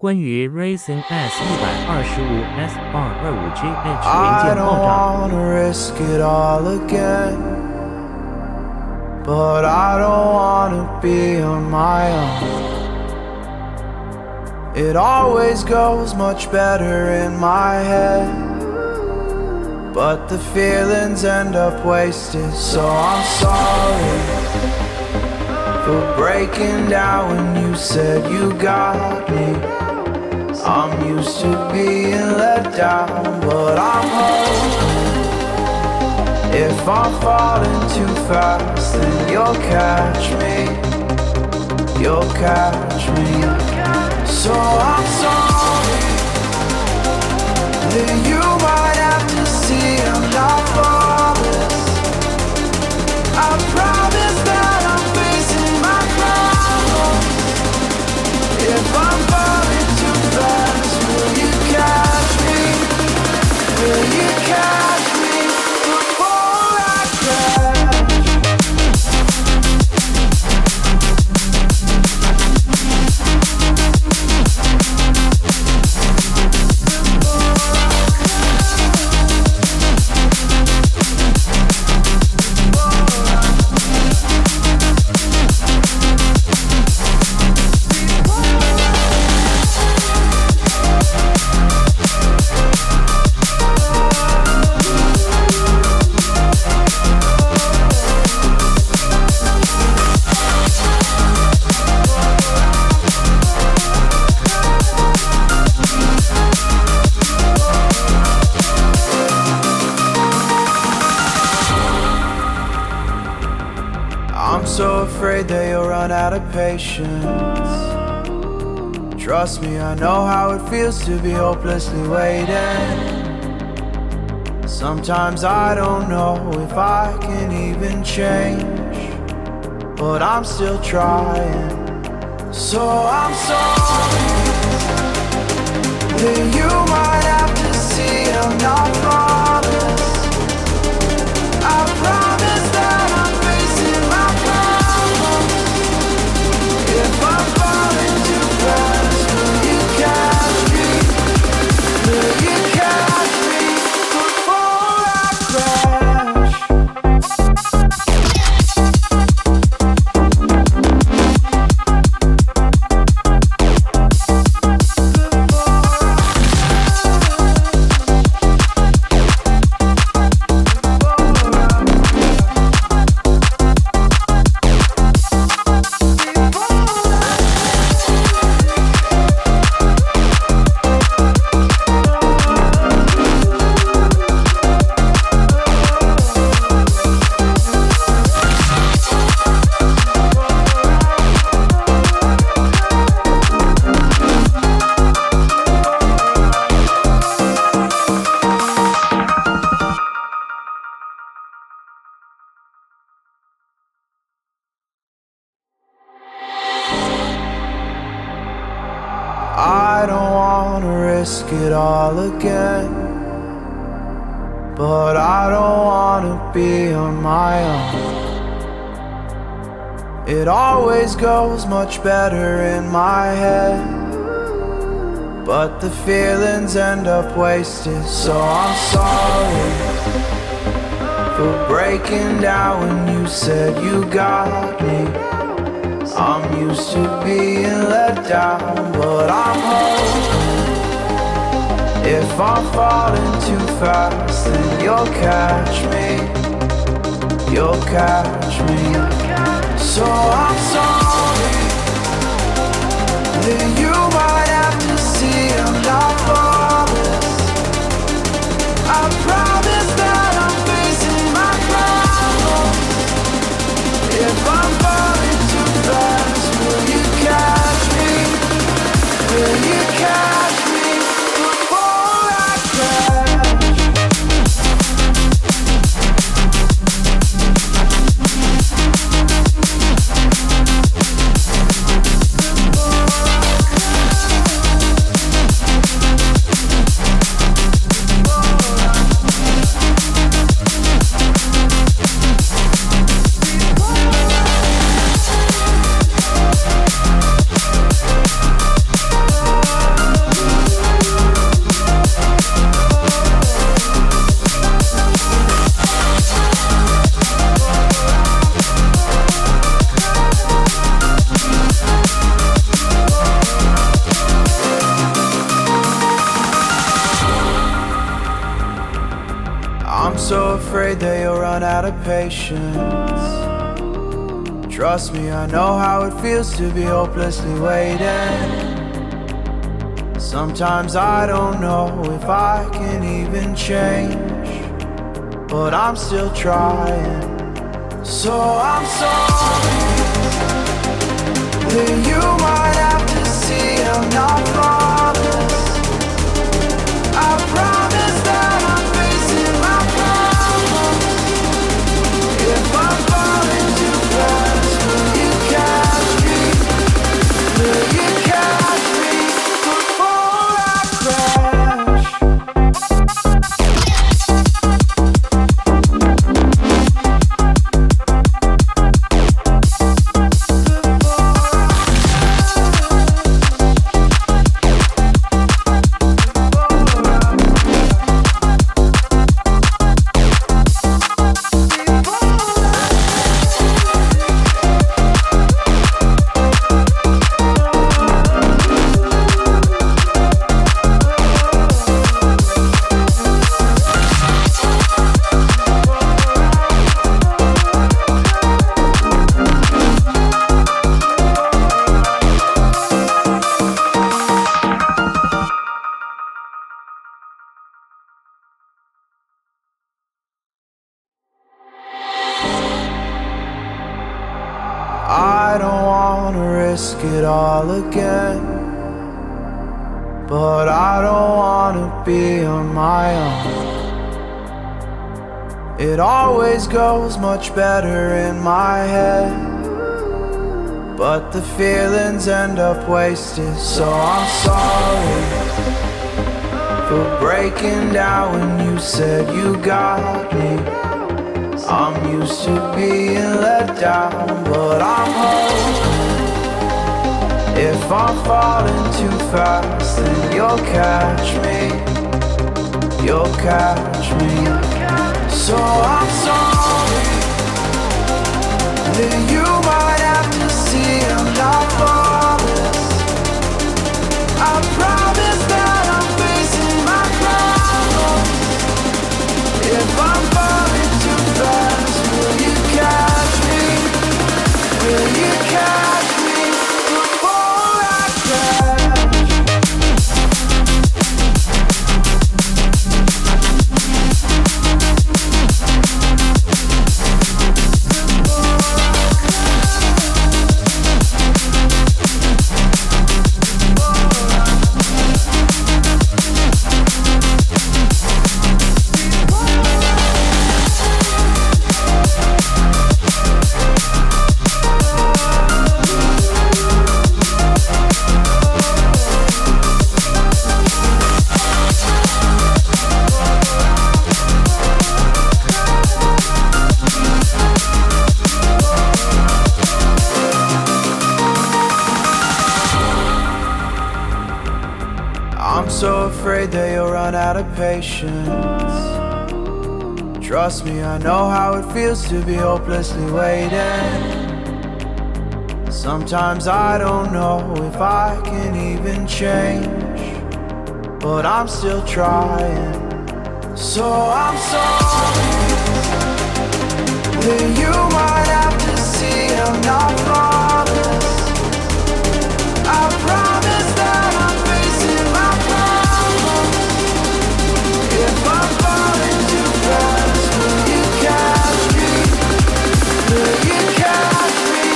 关于 Racing S125 SR25JH 零件爆炸。But I don't wanna be on my own. It always goes much better in my head, but the feelings end up wasted. So I'm sorry for breaking down when you said you got me. I'm used to being let down, but I'm hoping if I'm falling too fast, then you'll catch me. You'll catch me. So I'm sorry that you might have to see I'm not flawless. I promise that I'm facing my problems. If I'm falling too fast, will you catch me? Will you catch me before I crash? I'm so afraid that you'll run out of patience. Trust me, I know how it feels to be hopelessly waiting. Sometimes I don't know if I can even change, but I'm still trying. So I'm sorry that you might have to see I'm not flawless. I promise that I'm facing my problems. If I'm falling too fast, will you catch me? Will you catch me before I crash? I don't wanna risk it all again, but I don't wanna be on my own. It always goes much better in my head, but the feelings end up wasted. So I'm sorry for breaking down when you said you got me. I'm used to being let down, but I'm hoping if I'm falling too fast, then you'll catch me. You'll catch me. So I'm sorry that you might have to see I'm not flawless. I promise that I'm facing my problems. If I'm falling too fast, will you catch me? Will you catch me before I crash? afraid that you'll run out of patience. Trust me, I know how it feels to be hopelessly waiting. Sometimes I don't know if I can even change, but I'm still trying. So I'm sorry that you might have to see I'm not flawless. I promise that I'm facing my problems. If I'm falling too fast, will you catch me? Will you catch me before I crash? I don't wanna risk it all again, but I don't wanna be on my own. It always goes much better in my head, but the feelings end up wasted. So I'm sorry for breaking down when you said you got me. I'm used to being let down, but I'm hoping if I'm falling too fast, then you'll catch me. You'll catch me. So I'm sorry that you might have to see I'm not flawless. I promise that I'm facing my problems. If I'm falling too fast, will you catch me? Will you catch me before I crash? I'm so afraid that you'll run out of patience. Trust me, I know how it feels to be hopelessly waiting. Sometimes I don't know if I can even change, but I'm still trying. So I'm sorry that you might have to see I'm not flawless. I promise that I'm facing my problems. If I'm falling too fast, will you catch me? Will you catch me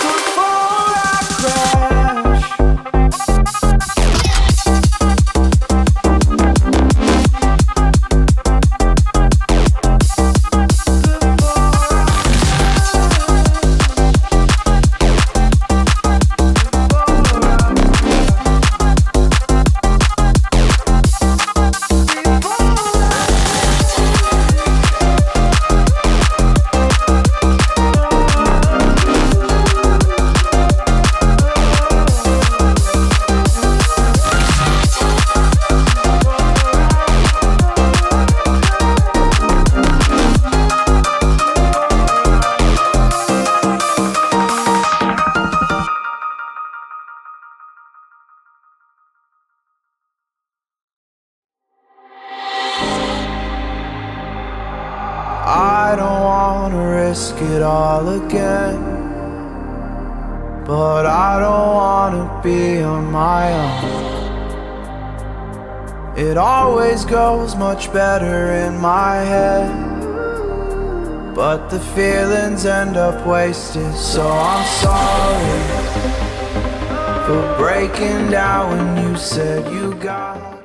before I crash? risk it all again. But I don't wanna be on my own. It always goes much better in my head, but the feelings end up wasted. So I'm sorry for breaking down when you said you got